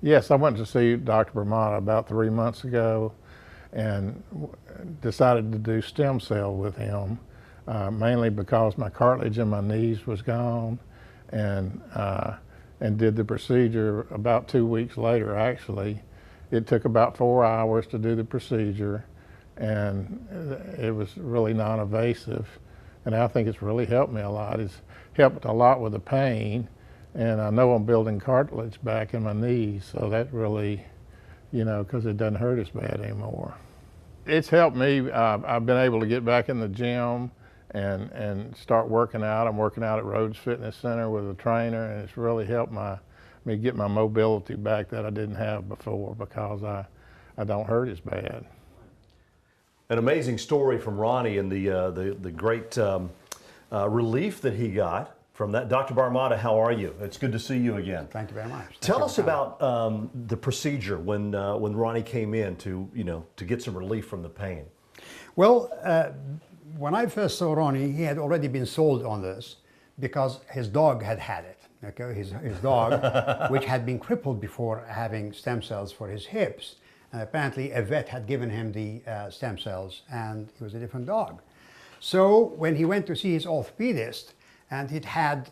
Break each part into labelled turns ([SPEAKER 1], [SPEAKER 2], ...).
[SPEAKER 1] Yes, I went to see Dr. Brahmata about 3 months ago and decided to do stem cell with him, mainly because my cartilage in my knees was gone, and did the procedure about 2 weeks later, actually. It took about 4 hours to do the procedure, and it was really non-invasive. And I think it's really helped me a lot. It's helped a lot with the pain, and I know I'm building cartilage back in my knees, so that really, because it doesn't hurt as bad anymore. It's helped me. I've been able to get back in the gym and start working out. I'm working out at Rhodes Fitness Center with a trainer, and it's really helped me get my mobility back that I didn't have before, because I don't hurt as bad.
[SPEAKER 2] An amazing story from Ronnie and the great relief that he got from that. Dr. Brahmata, how are you? It's good to see you again.
[SPEAKER 3] Thank you very much.
[SPEAKER 2] Tell us about the procedure when Ronnie came in to get some relief from the pain.
[SPEAKER 3] Well, when I first saw Ronnie, he had already been sold on this because his dog had it. Okay, his dog, which had been crippled before having stem cells for his hips. And apparently a vet had given him the stem cells, and he was a different dog. So when he went to see his orthopedist, and he'd had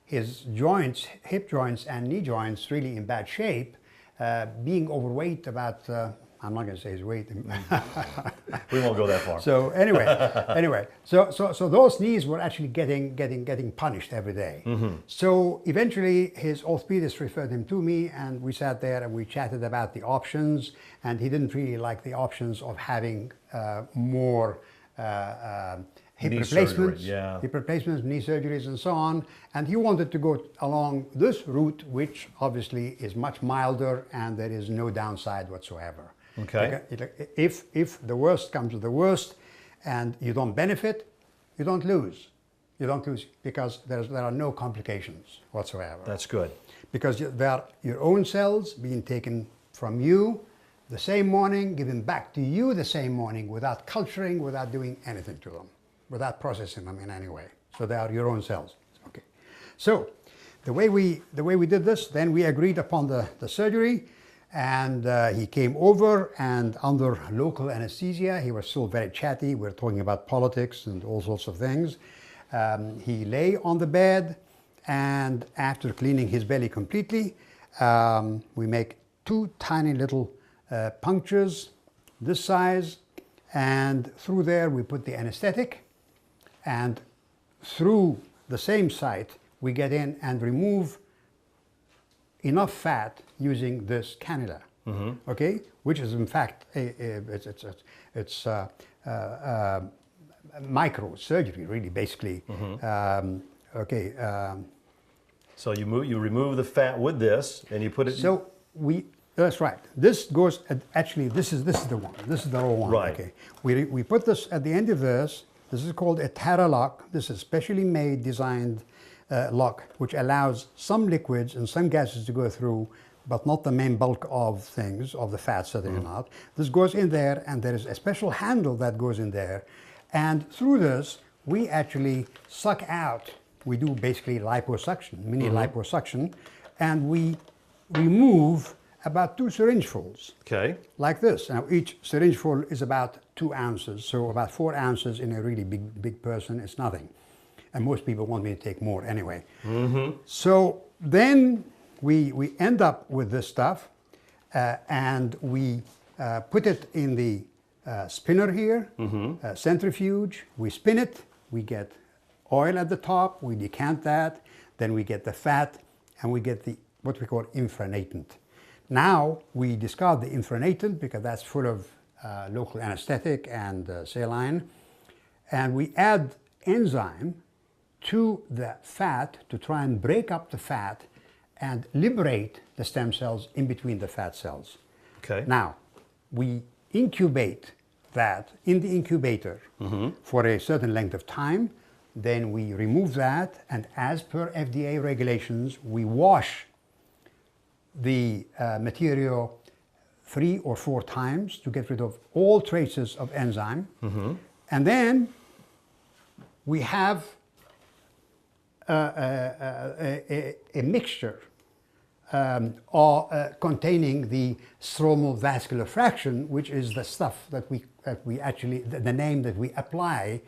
[SPEAKER 3] his joints, hip joints and knee joints really in bad shape, being overweight about, I'm not going to say his weight.
[SPEAKER 2] We won't go that far.
[SPEAKER 3] So anyway, so those knees were actually getting punished every day. Mm-hmm. So eventually his orthopedist referred him to me, and we sat there and we chatted about the options, and he didn't really like the options of having more hip replacements, hip replacements, knee surgeries, and so on. And he wanted to go along this route, which obviously is much milder and there is no downside whatsoever.
[SPEAKER 2] Okay.
[SPEAKER 3] If the worst comes to the worst and you don't benefit, you don't lose. You don't lose because there are no complications whatsoever.
[SPEAKER 2] That's good.
[SPEAKER 3] Because they are your own cells being taken from you the same morning, given back to you the same morning, without culturing, without doing anything to them, without processing them in any way. So they are your own cells. Okay. So the way we did this, then we agreed upon the surgery, and he came over, and under local anesthesia, he was still very chatty. We were talking about politics and all sorts of things. He lay on the bed, and after cleaning his belly completely, we make 2 tiny little punctures this size, and through there we put the anesthetic, and through the same site we get in and remove enough fat using this cannula, mm-hmm. Okay, which is in fact it's micro surgery, really, basically. Mm-hmm.
[SPEAKER 2] So you remove the fat with this, and you put it.
[SPEAKER 3] So that's right. This goes actually. This is the one. This is the raw one.
[SPEAKER 2] Right.
[SPEAKER 3] Okay. We put this at the end of this. This is called a Tara lock. This is specially made, designed lock, which allows some liquids and some gases to go through, but not the main bulk of things, of the fats, certainly not. This goes in there, and there is a special handle that goes in there. And through this, we actually suck out. We do basically liposuction, mini liposuction, and we remove about 2 syringefuls.
[SPEAKER 2] Okay.
[SPEAKER 3] Like this. Now each syringeful is about 2 ounces, so about 4 ounces in a really big person is nothing. And most people want me to take more anyway. Mm-hmm. So then we end up with this stuff, and we put it in the spinner here, mm-hmm. Centrifuge. We spin it, we get oil at the top, we decant that, then we get the fat, and we get what we call infranatant. Now we discard the infranatant because that's full of local anesthetic and saline, and we add enzyme to the fat to try and break up the fat and liberate the stem cells in between the fat cells.
[SPEAKER 2] Okay.
[SPEAKER 3] Now, we incubate that in the incubator mm-hmm. for a certain length of time, then we remove that, and as per FDA regulations, we wash the material 3 or 4 times to get rid of all traces of enzyme. Mm-hmm. And then we have a mixture are containing the stromal vascular fraction, which is the stuff that we actually, the name that we apply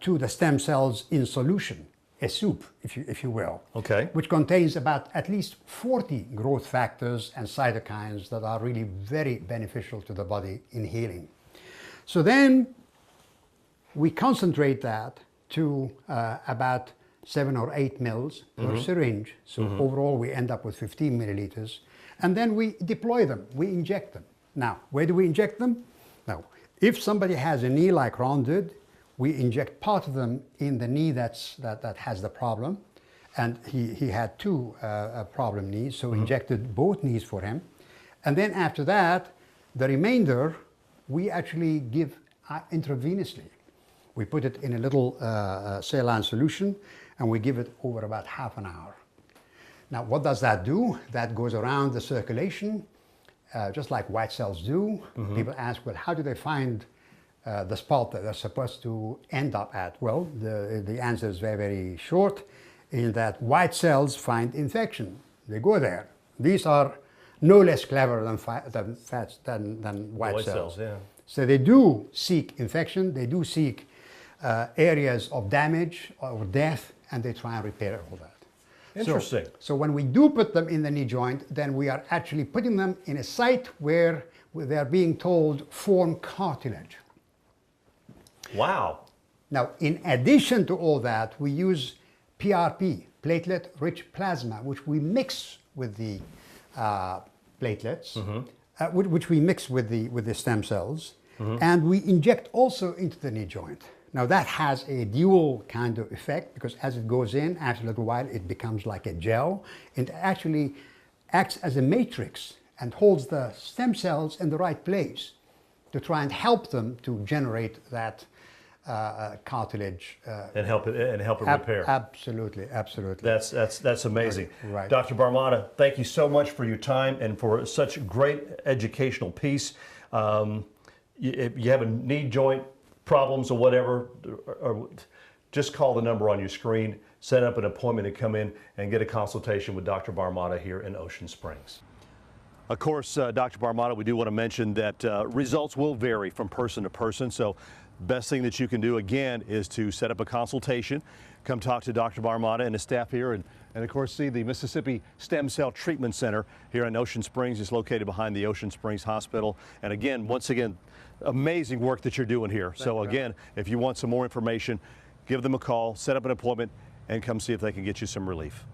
[SPEAKER 3] to the stem cells in solution, a soup, if you will.
[SPEAKER 2] Okay.
[SPEAKER 3] Which contains about at least 40 growth factors and cytokines that are really very beneficial to the body in healing. So then we concentrate that to about 7 or 8 mils per syringe. So overall we end up with 15 milliliters. And then we deploy them, we inject them. Now, where do we inject them? Now, if somebody has a knee like Ron did, we inject part of them in the knee that has the problem. And he had 2 problem knees, so we injected both knees for him. And then after that, the remainder, we actually give intravenously. We put it in a little saline solution, and we give it over about half an hour. Now, what does that do? That goes around the circulation, just like white cells do. People ask, well, how do they find the spot that they're supposed to end up at? Well, the answer is very, very short, in that white cells find infection. They go there. These are no less clever than white cells.
[SPEAKER 2] Yeah.
[SPEAKER 3] So they do seek infection, they do seek areas of damage or death, and they try and repair all that.
[SPEAKER 2] Interesting.
[SPEAKER 3] So when we do put them in the knee joint, then we are actually putting them in a site where they're being told form cartilage.
[SPEAKER 2] Wow.
[SPEAKER 3] Now, in addition to all that, we use PRP, platelet-rich plasma, which we mix with the platelets, which we mix with the stem cells, and we inject also into the knee joint. Now that has a dual kind of effect, because as it goes in, after a little while, it becomes like a gel. It actually acts as a matrix and holds the stem cells in the right place to try and help them to generate that cartilage.
[SPEAKER 2] And help it repair.
[SPEAKER 3] Absolutely, absolutely.
[SPEAKER 2] That's amazing.
[SPEAKER 3] Right.
[SPEAKER 2] Dr. Barmada, thank you so much for your time and for such great educational piece. If you have a knee joint problems or whatever, or just call the number on your screen, set up an appointment to come in and get a consultation with Dr. Barmada here in Ocean Springs. Of course, Dr. Barmada, we do want to mention that results will vary from person to person, so best thing that you can do, again, is to set up a consultation, come talk to Dr. Barmada and his staff here, and of course see the Mississippi Stem Cell Treatment Center here in Ocean Springs. It's located behind the Ocean Springs Hospital. And again, once again, amazing work that you're doing here. So again, if you want some more information, give them a call, set up an appointment, and come see if they can get you some relief.